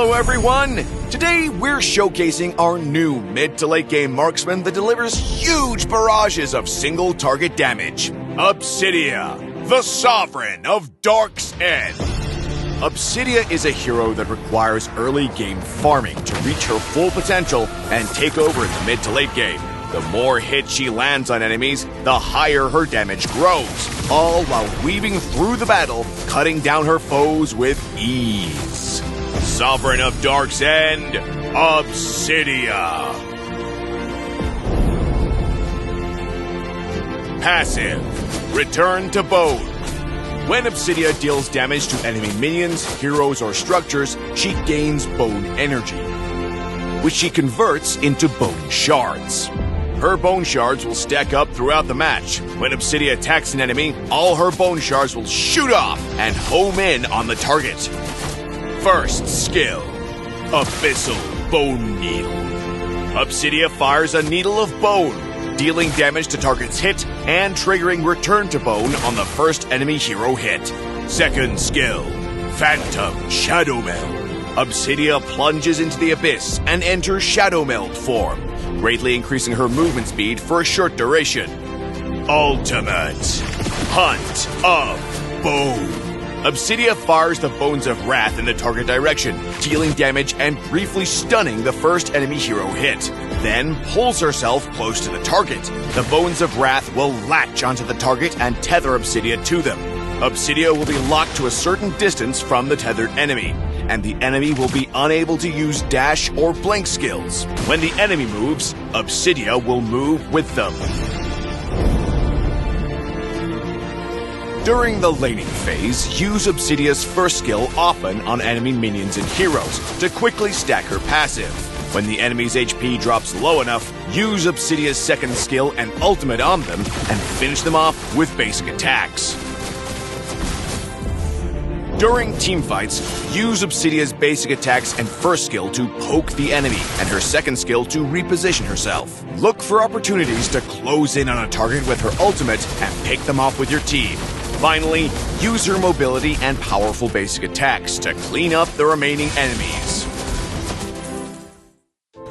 Hello everyone! Today we're showcasing our new mid to late game marksman that delivers huge barrages of single target damage. Obsidia, the Sovereign of Dark's End. Obsidia is a hero that requires early game farming to reach her full potential and take over in the mid to late game. The more hits she lands on enemies, the higher her damage grows, all while weaving through the battle, cutting down her foes with ease. Sovereign of Dark's End, Obsidia. Passive, Return to Bone. When Obsidia deals damage to enemy minions, heroes, or structures, she gains bone energy, which she converts into bone shards. Her bone shards will stack up throughout the match. When Obsidia attacks an enemy, all her bone shards will shoot off and home in on the target. First skill, Abyssal Bone Needle. Obsidia fires a needle of bone, dealing damage to targets hit and triggering Return to Bone on the first enemy hero hit. Second skill, Phantom Shadow Meld. Obsidia plunges into the abyss and enters Shadow Meld form, greatly increasing her movement speed for a short duration. Ultimate, Hunt of Bone. Obsidia fires the Bones of Wrath in the target direction, dealing damage and briefly stunning the first enemy hero hit. Then pulls herself close to the target. The Bones of Wrath will latch onto the target and tether Obsidia to them. Obsidia will be locked to a certain distance from the tethered enemy, and the enemy will be unable to use dash or blink skills. When the enemy moves, Obsidia will move with them. During the laning phase, use Obsidia's first skill often on enemy minions and heroes to quickly stack her passive. When the enemy's HP drops low enough, use Obsidia's second skill and ultimate on them and finish them off with basic attacks. During teamfights, use Obsidia's basic attacks and first skill to poke the enemy, and her second skill to reposition herself. Look for opportunities to close in on a target with her ultimate and pick them off with your team. Finally, use her mobility and powerful basic attacks to clean up the remaining enemies.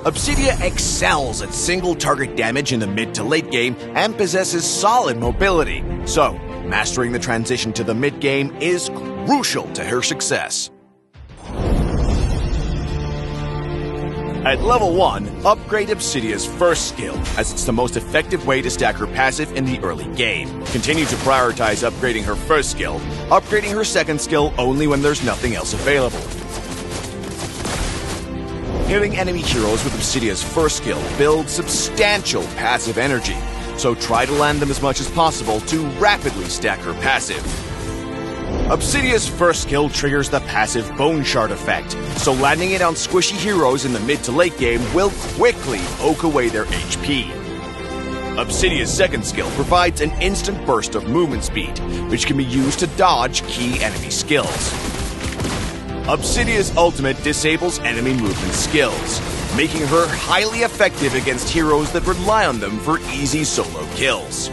Obsidia excels at single target damage in the mid to late game and possesses solid mobility, so mastering the transition to the mid game is crucial to her success. At level 1, upgrade Obsidia's first skill, as it's the most effective way to stack her passive in the early game. Continue to prioritize upgrading her first skill, upgrading her second skill only when there's nothing else available. Hitting enemy heroes with Obsidia's first skill builds substantial passive energy, so try to land them as much as possible to rapidly stack her passive. Obsidia's first skill triggers the passive Bone Shard effect, so landing it on squishy heroes in the mid to late game will quickly poke away their HP. Obsidia's second skill provides an instant burst of movement speed, which can be used to dodge key enemy skills. Obsidia's ultimate disables enemy movement skills, making her highly effective against heroes that rely on them for easy solo kills.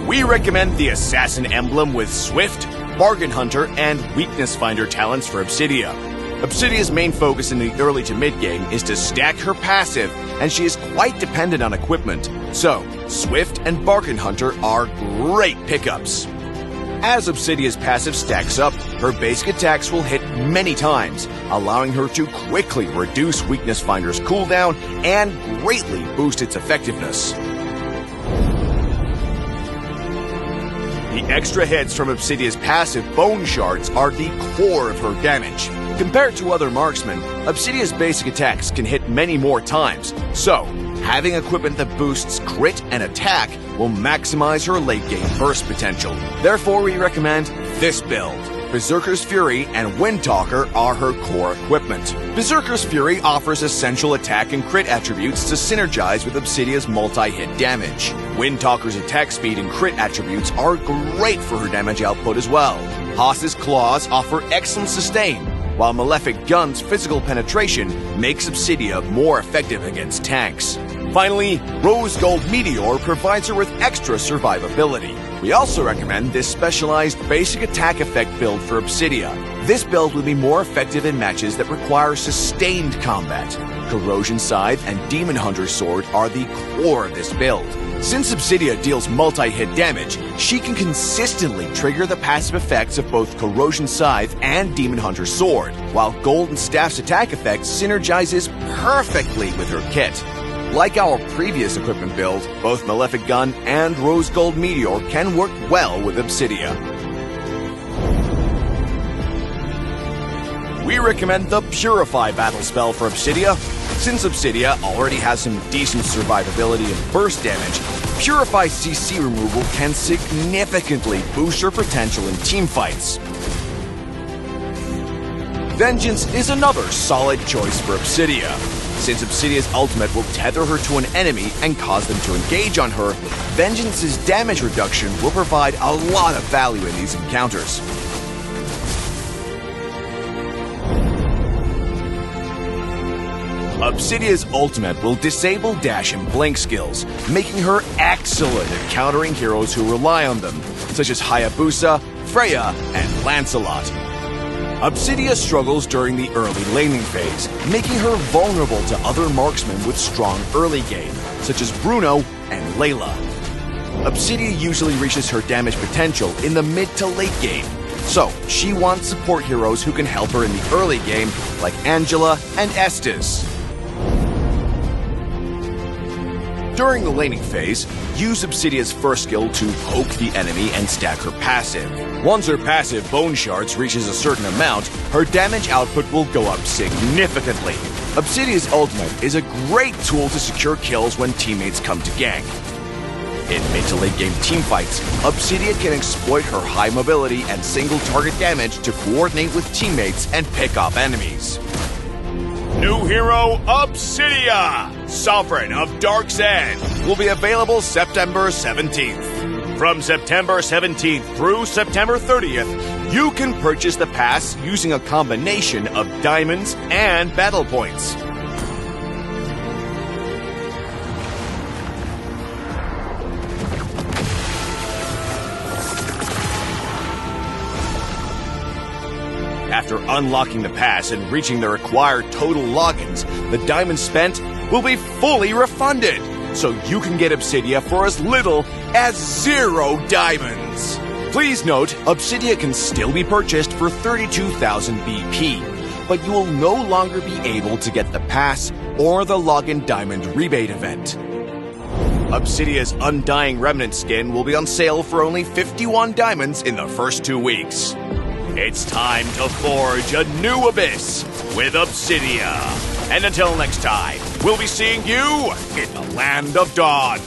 We recommend the Assassin emblem with Swift, Bargain Hunter, and Weakness Finder talents for Obsidia. Obsidia's main focus in the early to mid game is to stack her passive, and she is quite dependent on equipment, so Swift and Bargain Hunter are great pickups. As Obsidia's passive stacks up, her basic attacks will hit many times, allowing her to quickly reduce Weakness Finder's cooldown and greatly boost its effectiveness. The extra hits from Obsidia's passive Bone Shards are the core of her damage. Compared to other marksmen, Obsidia's basic attacks can hit many more times, so having equipment that boosts crit and attack will maximize her late game burst potential. Therefore, we recommend this build. Berserker's Fury and Windtalker are her core equipment. Berserker's Fury offers essential attack and crit attributes to synergize with Obsidia's multi-hit damage. Windtalker's attack speed and crit attributes are great for her damage output as well. Haas's Claws offer excellent sustain, while Malefic Gun's physical penetration makes Obsidia more effective against tanks. Finally, Rose Gold Meteor provides her with extra survivability. We also recommend this specialized basic attack effect build for Obsidia. This build will be more effective in matches that require sustained combat. Corrosion Scythe and Demon Hunter Sword are the core of this build. Since Obsidia deals multi-hit damage, she can consistently trigger the passive effects of both Corrosion Scythe and Demon Hunter Sword, while Golden Staff's attack effect synergizes perfectly with her kit. Like our previous equipment build, both Malefic Gun and Rose Gold Meteor can work well with Obsidia. We recommend the Purify battle spell for Obsidia. Since Obsidia already has some decent survivability and burst damage, Purify CC removal can significantly boost her potential in teamfights. Vengeance is another solid choice for Obsidia. Since Obsidia's ultimate will tether her to an enemy and cause them to engage on her, Vengeance's damage reduction will provide a lot of value in these encounters. Obsidia's ultimate will disable dash and blink skills, making her excellent at countering heroes who rely on them, such as Hayabusa, Freya, and Lancelot. Obsidia struggles during the early laning phase, making her vulnerable to other marksmen with strong early game, such as Bruno and Layla. Obsidia usually reaches her damage potential in the mid to late game, so she wants support heroes who can help her in the early game, like Angela and Estes. During the laning phase, use Obsidia's first skill to poke the enemy and stack her passive. Once her passive Bone Shards reaches a certain amount, her damage output will go up significantly. Obsidia's ultimate is a great tool to secure kills when teammates come to gank. In mid to late game teamfights, Obsidia can exploit her high mobility and single target damage to coordinate with teammates and pick off enemies. New hero Obsidia, Sovereign of Dark's End, will be available September 17th. From September 17th through September 30th, you can purchase the pass using a combination of diamonds and battle points. After unlocking the pass and reaching the required total logins, the diamonds spent will be fully refunded, so you can get Obsidia for as little as 0 diamonds. Please note, Obsidia can still be purchased for 32,000 BP, but you will no longer be able to get the pass or the login diamond rebate event. Obsidia's Undying Remnant skin will be on sale for only 51 diamonds in the first 2 weeks. It's time to forge a new abyss with Obsidia. And until next time, we'll be seeing you in the Land of Dawn.